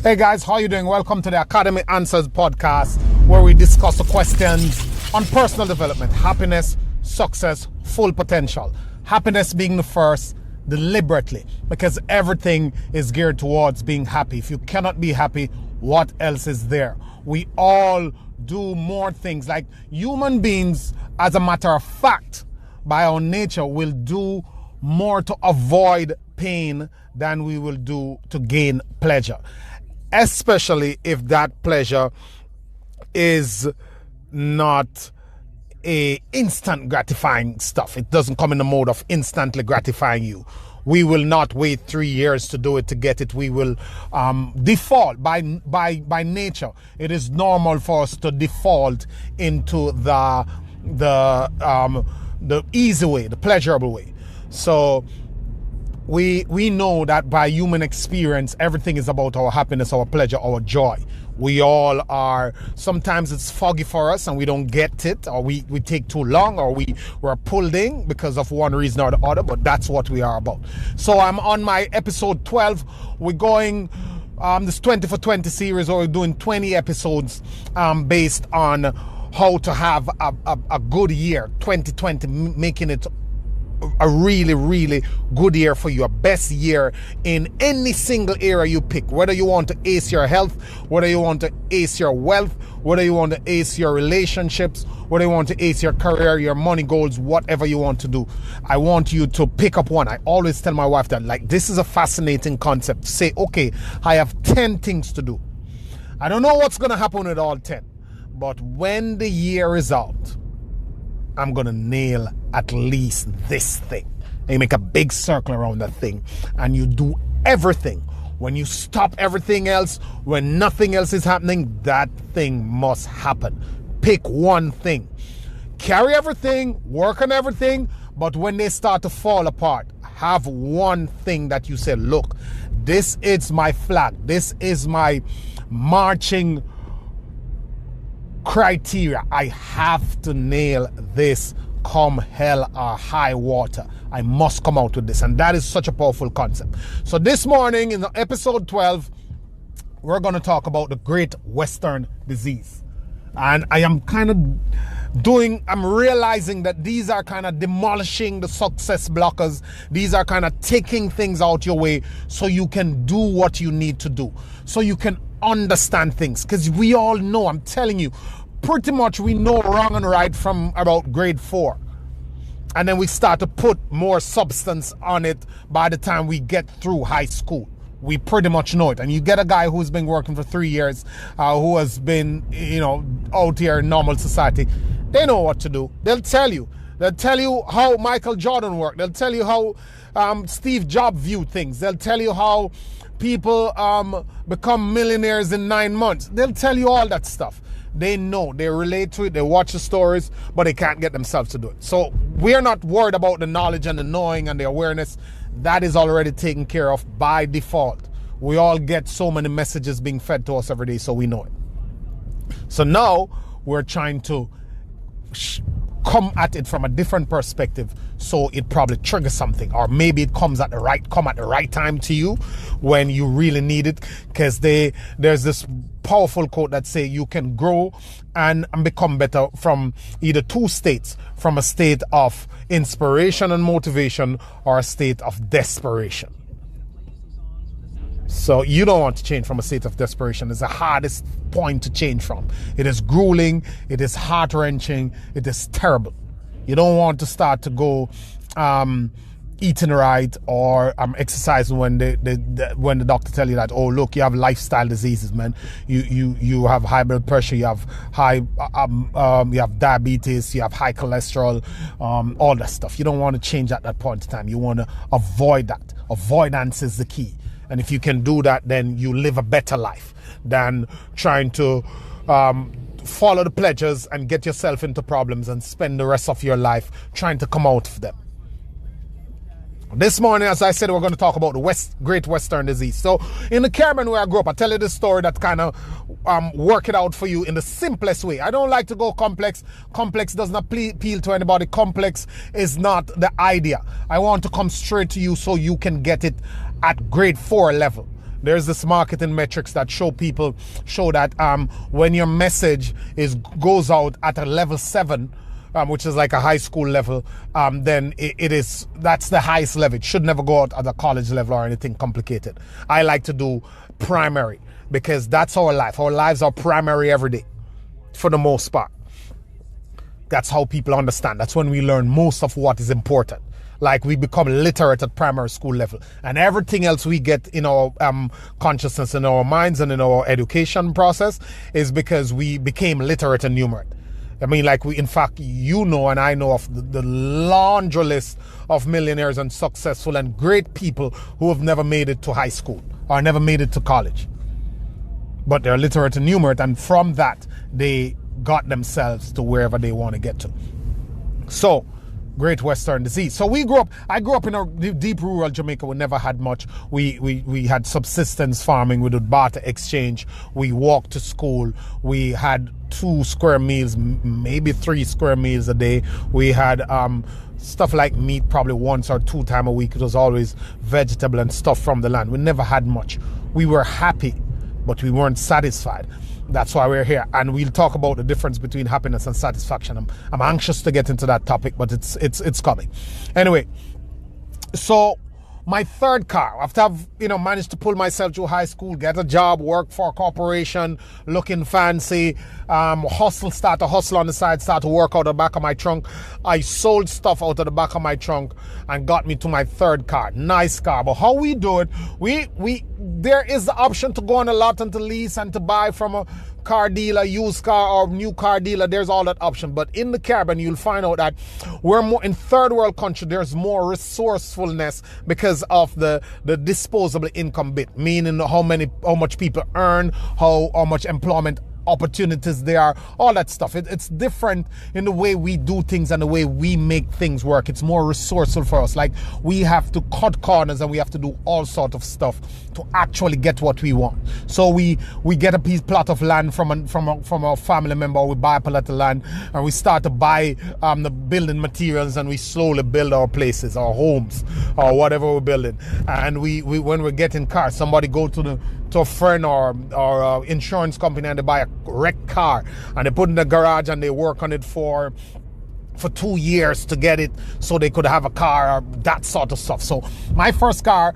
Hey guys, how you doing? Welcome to the Academy Answers podcast, where we discuss the questions on personal development, happiness, success, full potential. Happiness being the first, deliberately, because everything is geared towards being happy. If you cannot be happy, what else is there? We all do more things. Like human beings, as a matter of fact, by our nature, will do more to avoid pain than we will do to gain pleasure. Especially if that pleasure is not a instant gratifying stuff. It doesn't come in the mode of instantly gratifying you. We will not wait 3 years to do it to get it. We will default by nature. It is normal for us to default into the easy way, the pleasurable way. So we know that by human experience, everything is about our happiness, our pleasure, our joy. We all are, sometimes it's foggy for us and we don't get it, or we take too long, or we're pulled in because of one reason or the other, but that's what we are about. So I'm on my episode 12. We're going this 20 for 20 series, or we're doing 20 episodes based on how to have a good year, 2020, making it a really, really good year for you, a best year in any single area you pick. Whether you want to ace your health, whether you want to ace your wealth, whether you want to ace your relationships, whether you want to ace your career, your money goals, whatever you want to do, I want you to pick up one. I always tell my wife that, like, this is a fascinating concept. Say, okay, I have 10 things to do. I don't know what's going to happen with all 10, but when the year is out, I'm going to nail at least this thing. And you make a big circle around that thing and you do everything. When you stop everything else, when nothing else is happening, that thing must happen. Pick one thing. Carry everything, work on everything, but when they start to fall apart, have one thing that you say, look, this is my flag. This is my marching criteria. I have to nail this come hell or high water. I must come out with this. And that is such a powerful concept. So this morning in episode 12, we're going to talk about the Great Western Disease. And I'm realizing that these are kind of demolishing the success blockers. These are kind of taking things out your way so you can do what you need to do, so you can understand things. Because we all know, I'm telling you, pretty much we know wrong and right from about grade 4. And then we start to put more substance on it by the time we get through high school. We pretty much know it. And you get a guy who's been working for 3 years, who has been, out here in normal society. They know what to do. They'll tell you. They'll tell you how Michael Jordan worked. They'll tell you how Steve Jobs viewed things. They'll tell you how people become millionaires in 9 months. They'll tell you all that stuff. They know, they relate to it, they watch the stories, but they can't get themselves to do it. So we're not worried about the knowledge and the knowing and the awareness. That is already taken care of by default. We all get so many messages being fed to us every day, so we know it. So now we're trying to come at it from a different perspective, so it probably triggers something, or maybe it come at the right time to you when you really need it. Because there's this powerful quote that say you can grow and become better from either two states, from a state of inspiration and motivation or a state of desperation. So you don't want to change from a state of desperation. It's the hardest point to change from. It is grueling, it is heart-wrenching, it is terrible. You don't want to start to go eating right or exercising when the doctor tell you that, oh look, you have lifestyle diseases, man. You have high blood pressure, you have you have diabetes, you have high cholesterol, all that stuff. You don't want to change at that point in time. You want to avoid that. Avoidance is the key. And if you can do that, then you live a better life than trying to follow the pleasures and get yourself into problems and spend the rest of your life trying to come out of them. This morning, as I said, we're going to talk about the Great Western Disease. So in the Caribbean where I grew up, I tell you this story that kind of work it out for you in the simplest way. I don't like to go complex. Complex does not appeal to anybody. Complex is not the idea. I want to come straight to you so you can get it at grade 4 level. There's this marketing metrics that show that when your message goes out at a level 7, which is like a high school level, then that's the highest level. It should never go out at a college level or anything complicated. I like to do primary because that's our life. Our lives are primary every day for the most part. That's how people understand. That's when we learn most of what is important. Like we become literate at primary school level, and everything else we get in our consciousness, in our minds, and in our education process is because we became literate and numerate. I mean, like in fact, and I know of the laundry list of millionaires and successful and great people who have never made it to high school or never made it to college. But they're literate and numerate, and from that, they got themselves to wherever they want to get to. So, Great Western disease. So I grew up in a deep rural Jamaica. We never had much. We had subsistence farming. We did barter exchange. We walked to school. We had 2 square meals, maybe 3 square meals a day. We had stuff like meat probably once or 2 times a week. It was always vegetable and stuff from the land. We never had much. We were happy, but we weren't satisfied. That's why we're here, and we'll talk about the difference between happiness and satisfaction. I'm anxious to get into that topic, but it's coming. Anyway, so my third car, after I've managed to pull myself through high school, get a job, work for a corporation, looking fancy, start to hustle on the side, start to work out the back of my trunk. I sold stuff out of the back of my trunk and got me to my third car. Nice car. But how we do it, there is the option to go on a lot and to lease and to buy from a car dealer, used car or new car dealer. There's all that option. But in the Caribbean, you'll find out that we're more in third world country. There's more resourcefulness because of the disposable income bit, meaning how much people earn, how much employment opportunities there are, all that stuff. It's different in the way we do things and the way we make things work. It's more resourceful for us. Like we have to cut corners and we have to do all sort of stuff to actually get what we want. So we get a plot of land from a family member, or we buy a plot of land and we start to buy the building materials, and we slowly build our places, our homes, or whatever we're building. And we when we're getting cars, somebody go to a friend or insurance company and they buy a wrecked car and they put it in the garage and they work on it for 2 years to get it so they could have a car, or that sort of stuff. So my first car,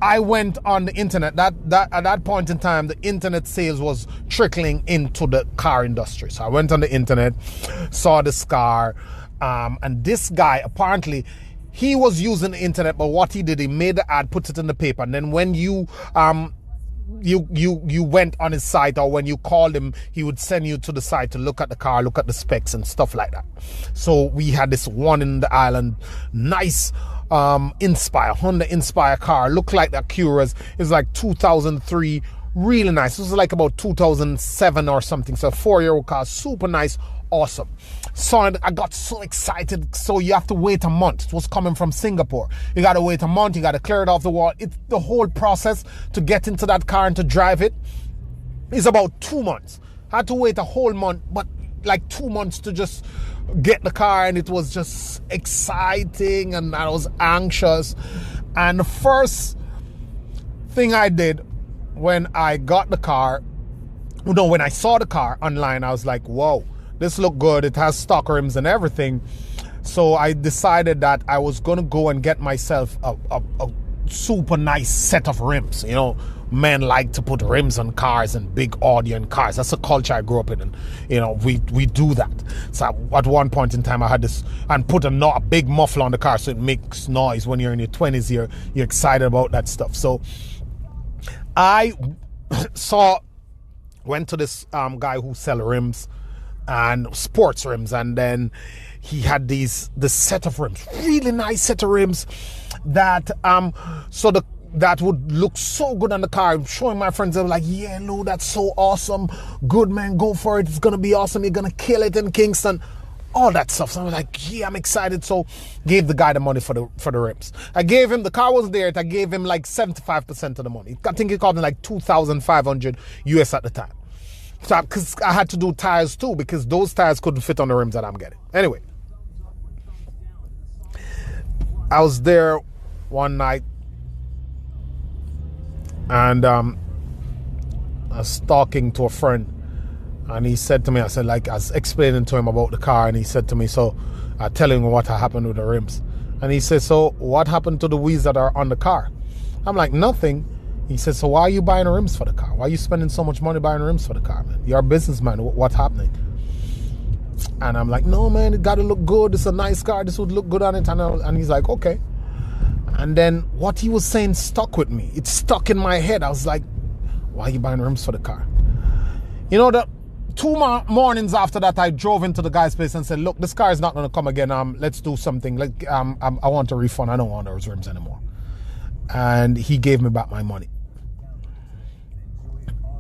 I went on the internet. That at that point in time, the internet sales was trickling into the car industry. So I went on the internet, saw this car, and this guy apparently he was using the internet, but what he did, he made the ad, put it in the paper, and then when you went on his site, or when you called him, he would send you to the site to look at the car, look at the specs and stuff like that. So we had this one in the island, nice Honda Inspire car, looked like the Acuras. It's like 2003, really nice. This was like about 2007 or something. So 4-year-old car, super nice, awesome. Saw it, I got so excited. So you have to wait a month. It was coming from Singapore. You got to wait a month. You got to clear it off the wall. It's the whole process to get into that car and to drive it is about 2 months. I had to wait a whole month, but like 2 months to just get the car, and it was just exciting, and I was anxious. And the first thing I did when I got the car, when I saw the car online, I was like, whoa, this looked good. It has stock rims and everything. So I decided that I was going to go and get myself a super nice set of rims. Men like to put rims on cars and big audio in cars. That's a culture I grew up in, and we do that. So at one point in time, I had this, and put a big muffler on the car so it makes noise. When you're in your 20s, you're excited about that stuff. So I went to this guy who sell rims and sports rims, and then he had this set of rims, really nice set of rims that that would look so good on the car. I'm showing my friends, they were like, yeah, no, that's so awesome. Good, man, go for it. It's going to be awesome. You're going to kill it in Kingston. All that stuff. So I was like, yeah, I'm excited. So gave the guy the money for the rims. I gave him, the car was there. I gave him like 75% of the money. I think he called me like 2,500 US at the time. So, because I had to do tires too, because those tires couldn't fit on the rims that I'm getting. Anyway, I was there one night. And I was talking to a friend, and he said to me, I was explaining to him about the car, and he said to me, so telling him what happened with the rims. And he said, so what happened to the wheels that are on the car? I'm like, nothing. He said, so why are you buying rims for the car? Why are you spending so much money buying rims for the car, man? You're a businessman. What's happening? And I'm like, no, man, it got to look good. It's a nice car. This would look good on it. And he's like, okay. And then what he was saying stuck with me. It stuck in my head. I was like, why are you buying rims for the car? You know, the 2 mornings after that, I drove into the guy's place and said, look, this car is not going to come again. Let's do something. I want a refund. I don't want those rims anymore. And he gave me back my money.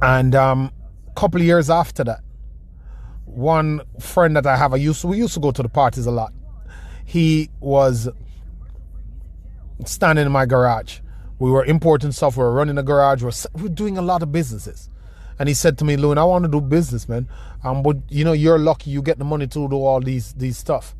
And a couple of years after that, one friend that I have, we used to go to the parties a lot. He was standing in my garage. We were importing stuff. We were running a garage. We're doing a lot of businesses. And he said to me, Lewin, I want to do business, man. But you know, you're lucky you get the money to do all these stuff.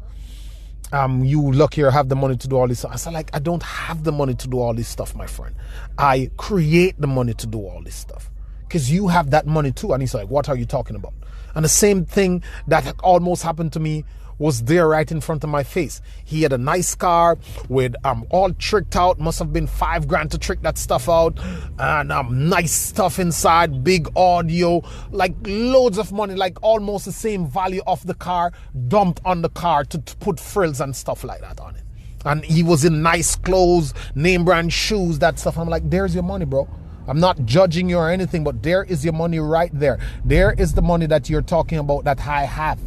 You luckier have the money to do all this stuff. I said, like, I don't have the money to do all this stuff, my friend. I create the money to do all this stuff. Because you have that money too. And he's like, what are you talking about? And the same thing that almost happened to me was there right in front of my face. He had a nice car with all tricked out. Must have been $5,000 to trick that stuff out. And nice stuff inside, big audio, like loads of money, like almost the same value of the car dumped on the car to put frills and stuff like that on it. And he was in nice clothes, name brand shoes, that stuff. I'm like, there's your money, bro. I'm not judging you or anything, but there is your money right there. There is the money that you're talking about that I have.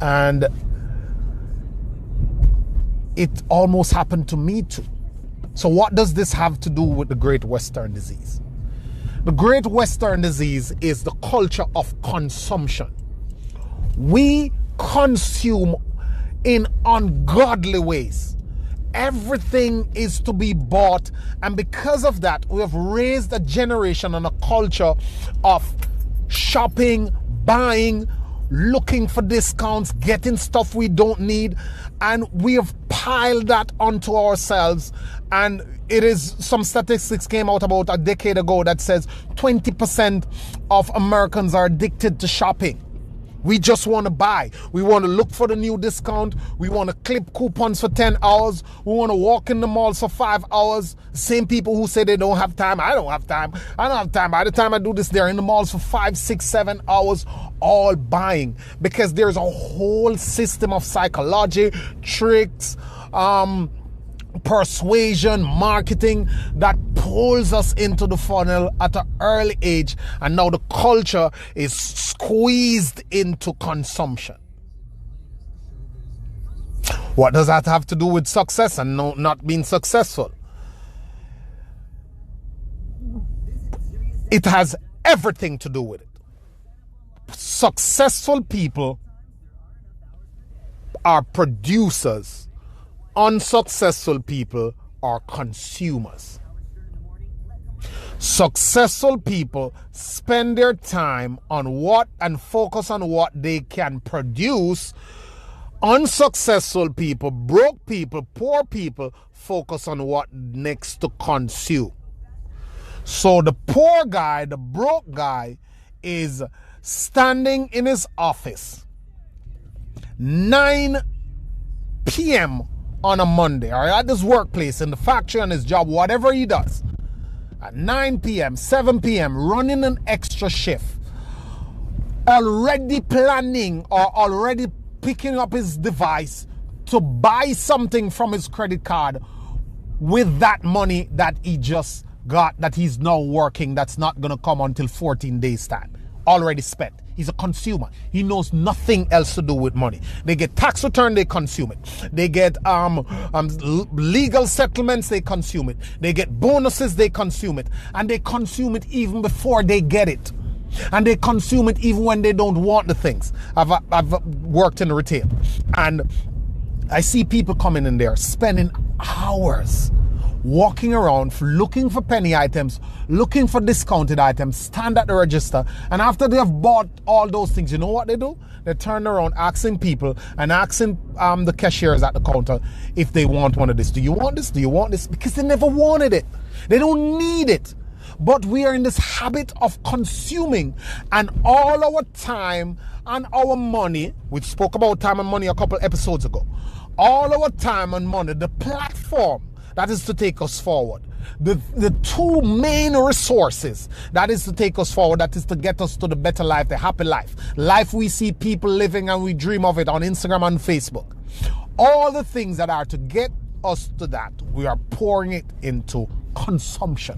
And it almost happened to me too. So what does this have to do with the Great Western Disease? The Great Western Disease is the culture of consumption. We consume in ungodly ways. Everything is to be bought, and because of that, we have raised a generation and a culture of shopping, buying, looking for discounts, getting stuff we don't need, and we have piled that onto ourselves. And it is, some statistics came out about a decade ago that says 20% of Americans are addicted to shopping. We just want to buy. We want to look for the new discount. We want to clip coupons for 10 hours. We want to walk in the malls for 5 hours. Same people who say they don't have time. I don't have time. I don't have time. By the time I do this, they're in the malls for 5, 6, 7 hours, all buying. Because there's a whole system of psychology, tricks, persuasion, marketing that pulls us into the funnel at an early age, and now the culture is squeezed into consumption. What does that have to do with success and not being successful? It has everything to do with it. Successful people are producers. Unsuccessful people are consumers. Successful people spend their time on what and focus on what they can produce. Unsuccessful people, broke people, poor people focus on what next to consume. So the poor guy, the broke guy, is standing in his office 9 p.m. on a Monday, or at his workplace, in the factory, on his job, whatever he does, at 9 p.m., 7 p.m., running an extra shift, already planning or already picking up his device to buy something from his credit card with that money that he just got, that he's now working, that's not going to come until 14 days' time. Already spent. He's a consumer. He knows nothing else to do with money. They get tax return, they consume it. They get legal settlements, they consume it. They get bonuses, they consume it. And they consume it even before they get it. And they consume it even when they don't want the things. I've worked in retail, and I see people coming in there spending hours walking around looking for penny items, looking for discounted items, stand at the register, and after they have bought all those things, you know what they do? They turn around asking people and asking the cashiers at the counter if they want one of this. Do you want this? Do you want this? Because they never wanted it. They don't need it. But we are in this habit of consuming, and all our time and our money, we spoke about time and money a couple episodes ago, all our time and money, the platform that is to take us forward, the two main resources that is to take us forward, that is to get us to the better life, the happy life we see people living and we dream of it on Instagram and Facebook. All the things that are to get us to that, we are pouring it into consumption.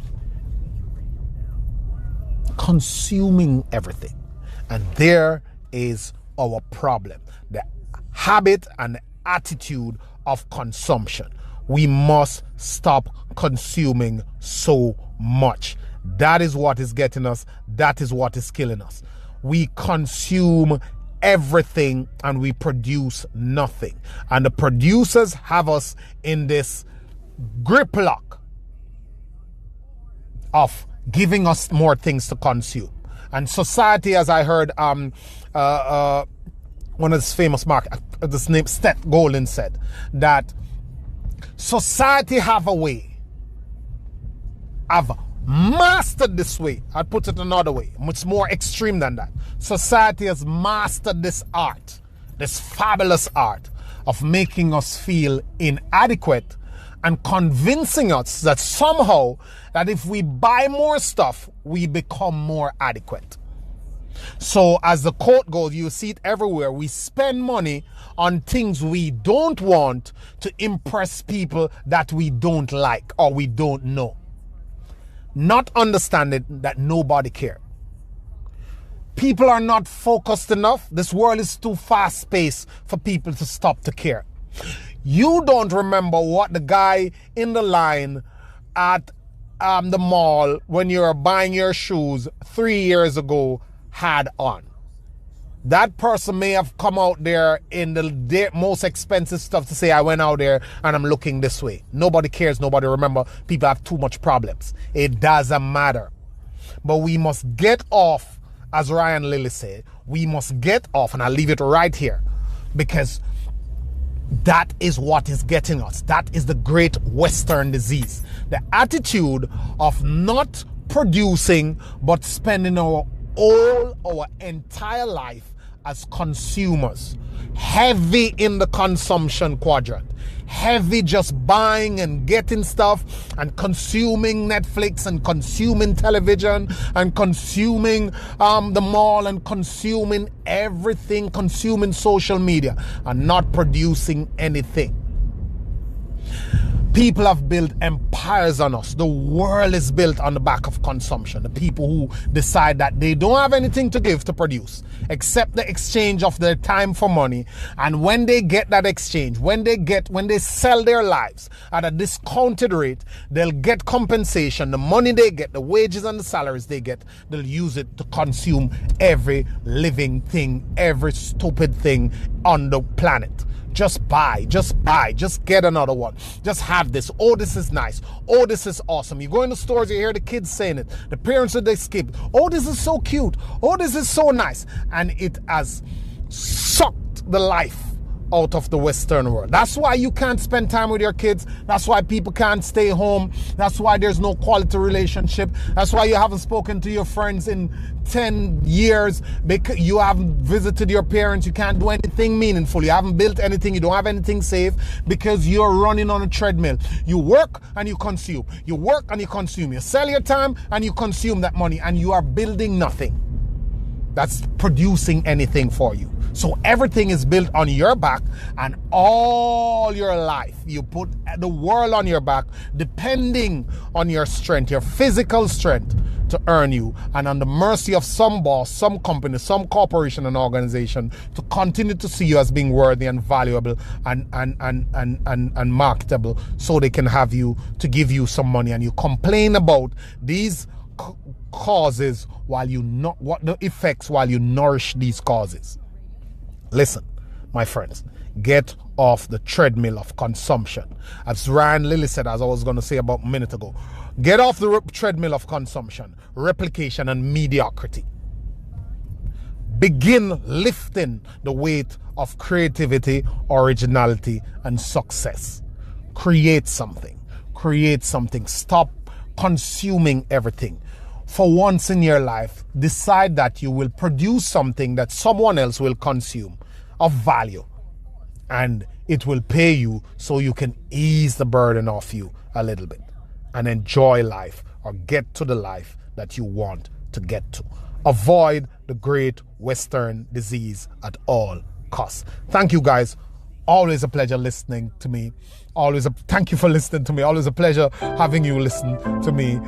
Consuming everything. And there is our problem. The habit and the attitude of consumption. We must stop consuming so much. That is what is getting us. That is what is killing us. We consume everything and we produce nothing. And the producers have us in this grip lock of giving us more things to consume. And society, as I heard one of this famous this name Seth Godin said, that society have a way. I've mastered this way. I'd put it another way, much more extreme than that. Society has mastered this art, this fabulous art of making us feel inadequate and convincing us that somehow that if we buy more stuff, we become more adequate. So as the quote goes, you see it everywhere. We spend money on things we don't want to impress people that we don't like or we don't know. Not understanding that nobody cares. People are not focused enough. This world is too fast-paced for people to stop to care. You don't remember what the guy in the line at the mall when you were buying your shoes 3 years ago had on. That person may have come out there in the most expensive stuff to say, I went out there and I'm looking this way. Nobody cares. Nobody remember. People have too much problems. It doesn't matter. But we must get off, as Ryan Lilly said, we must get off, and I'll leave it right here, because that is what is getting us. That is the great Western disease. The attitude of not producing but spending our entire life as consumers, heavy in the consumption quadrant, heavy just buying and getting stuff and consuming Netflix and consuming television and consuming the mall and consuming everything, consuming social media and not producing anything. People have built empires on us. The world is built on the back of consumption. The people who decide that they don't have anything to give to produce except the exchange of their time for money. And when they get that exchange, when they sell their lives at a discounted rate, they'll get compensation. The money they get, the wages and the salaries they get, they'll use it to consume every living thing, every stupid thing on the planet. Just buy, just get another one. Just have this. Oh, this is nice. Oh, this is awesome. You go in the stores, you hear the kids saying it. The parents they skip. Oh, this is so cute. Oh, this is so nice. And it has sucked the life out of the Western world. That's why you can't spend time with your kids. That's why people can't stay home. That's why there's no quality relationship. That's why you haven't spoken to your friends in 10 years, because you haven't visited your parents. You can't do anything meaningful. You haven't built anything. You don't have anything safe, because you're running on a treadmill. You work and you consume. You work and you consume. You sell your time and you consume that money, and you are building nothing that's producing anything for you. So everything is built on your back, and all your life you put the world on your back, depending on your strength, your physical strength, to earn you, and on the mercy of some boss, some company, some corporation and organization to continue to see you as being worthy and valuable and marketable, so they can have you to give you some money. And you complain about these causes while you not what the effects while you nourish these causes. Listen, my friends, get off the treadmill of consumption. As Ryan Lilly said, as I was going to say about a minute ago, get off the treadmill of consumption, replication, and mediocrity. Begin lifting the weight of creativity, originality, and success. Create something. Stop consuming everything. For once in your life, decide that you will produce something that someone else will consume of value, and it will pay you so you can ease the burden off you a little bit and enjoy life, or get to the life that you want to get to. Avoid the great Western disease at all costs. Thank you, guys. Always a pleasure listening to me. Thank you for listening to me. Always a pleasure having you listen to me.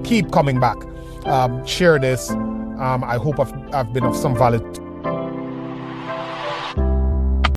Keep coming back. Share this. I hope I've been of some value